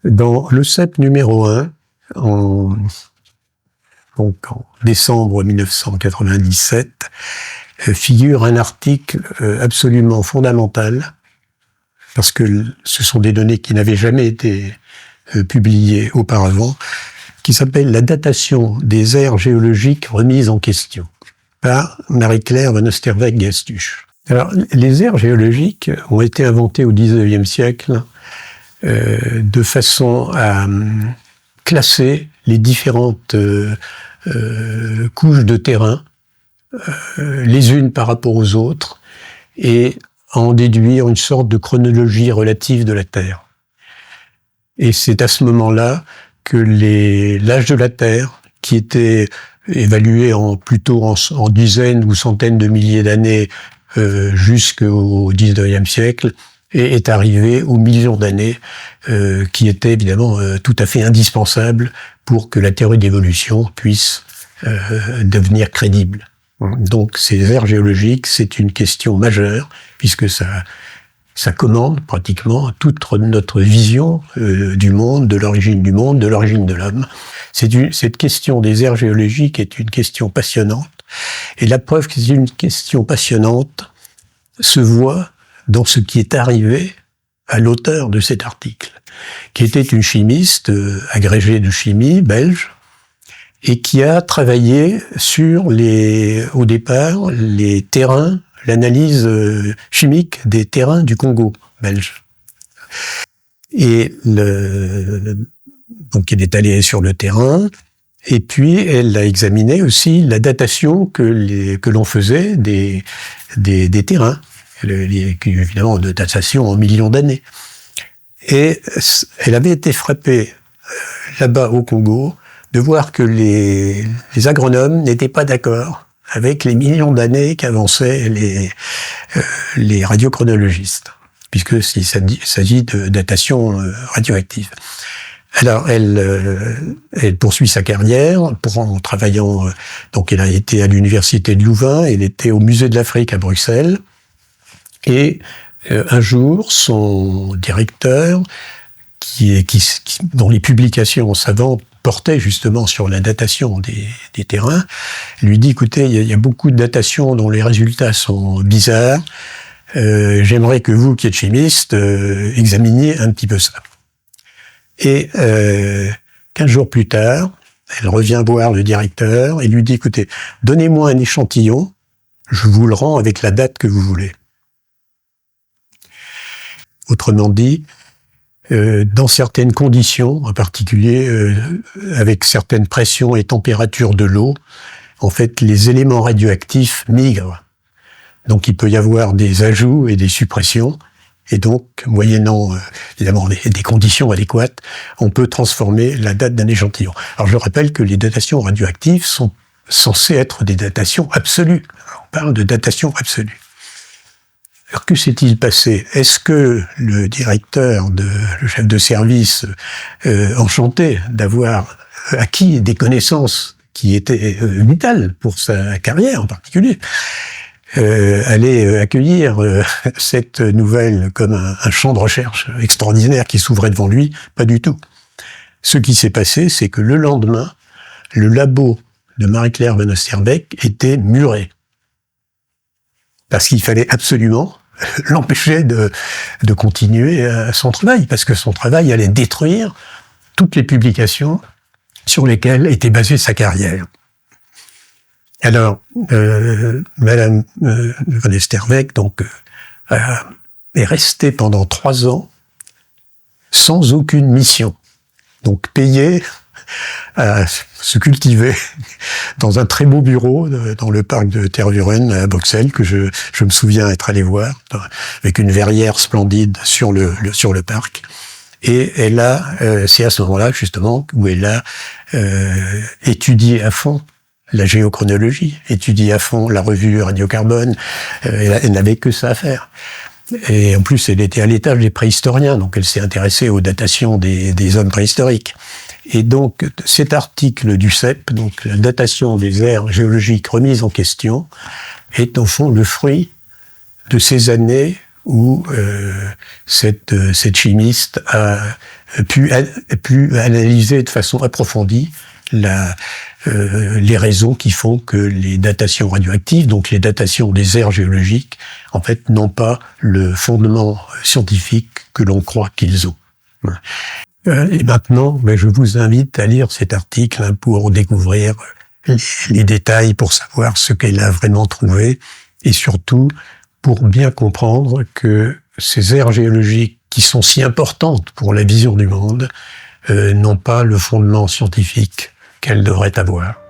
Dans le CEP numéro 1, en décembre 1997, figure un article absolument fondamental, parce que ce sont des données qui n'avaient jamais été publiées auparavant, qui s'appelle « La datation des aires géologiques remises en question » par Marie-Claire Van Oosterweyck-Gastuche. Alors, les aires géologiques ont été inventées au XIXe siècle de façon à classer les différentes couches de terrain, les unes par rapport aux autres, et en déduire une sorte de chronologie relative de la Terre. Et c'est à ce moment-là que l'âge de la Terre, qui était évalué plutôt en dizaines ou centaines de milliers d'années jusqu'au XIXe siècle, est arrivé aux millions d'années, qui étaient évidemment tout à fait indispensables pour que la théorie d'évolution puisse devenir crédible. Donc ces aires géologiques, c'est une question majeure, puisque ça commande pratiquement toute notre vision du monde, de l'origine de l'homme. Cette question des aires géologiques est une question passionnante, et la preuve que c'est une question passionnante se voit dans ce qui est arrivé à l'auteur de cet article, qui était une chimiste agrégée de chimie belge, et qui a travaillé sur au départ, les terrains, l'analyse chimique des terrains du Congo belge. Et donc elle est allée sur le terrain, et puis elle a examiné aussi la datation que l'on faisait des terrains, évidemment de datation en millions d'années. Et elle avait été frappée là-bas au Congo de voir que les agronomes n'étaient pas d'accord avec les millions d'années qu'avançaient les radiochronologistes, puisque il s'agit de datation radioactive. Alors, elle poursuit sa carrière en travaillant. Donc, elle a été à l'université de Louvain, elle était au musée de l'Afrique à Bruxelles, et un jour, son directeur, dont les publications savantes portaient justement sur la datation des terrains, lui dit, écoutez, il y a beaucoup de datations dont les résultats sont bizarres, j'aimerais que vous, qui êtes chimiste, examiniez un petit peu ça. Et 15 jours plus tard, elle revient voir le directeur et lui dit, écoutez, donnez-moi un échantillon, je vous le rends avec la date que vous voulez. Autrement dit, dans certaines conditions, en particulier avec certaines pressions et températures de l'eau, en fait, les éléments radioactifs migrent. Donc, il peut y avoir des ajouts et des suppressions, et donc, moyennant évidemment des conditions adéquates, on peut transformer la date d'un échantillon. Alors, je rappelle que les datations radioactives sont censées être des datations absolues. On parle de datation absolue. Alors, que s'est-il passé? Est-ce que le chef de service, enchanté d'avoir acquis des connaissances qui étaient vitales pour sa carrière en particulier, allait accueillir cette nouvelle comme un champ de recherche extraordinaire qui s'ouvrait devant lui? Pas du tout. Ce qui s'est passé, c'est que le lendemain, le labo de Marie-Claire Van Oosterweyck était muré. Parce qu'il fallait absolument l'empêcher de continuer son travail, parce que son travail allait détruire toutes les publications sur lesquelles était basée sa carrière. Alors, Madame Van Oosterweyck donc est restée pendant 3 ans sans aucune mission, donc payée à se cultiver dans un très beau bureau dans le parc de Tervuren à Bruxelles, que je me souviens être allé voir, avec une verrière splendide sur le parc. Et c'est à ce moment-là justement où elle a étudié à fond la géochronologie, étudié à fond la revue radiocarbone. Elle n'avait que ça à faire. Et en plus, elle était à l'étage des préhistoriens, donc elle s'est intéressée aux datations des hommes préhistoriques. Et donc, cet article du CEP, donc la datation des aires géologiques remises en question, est au fond le fruit de ces années où cette chimiste a pu analyser de façon approfondie les raisons qui font que les datations radioactives, donc les datations des aires géologiques, en fait, n'ont pas le fondement scientifique que l'on croit qu'ils ont. Et maintenant, je vous invite à lire cet article pour découvrir les détails, pour savoir ce qu'elle a vraiment trouvé, et surtout pour bien comprendre que ces aires géologiques qui sont si importantes pour la vision du monde n'ont pas le fondement scientifique qu'elles devraient avoir.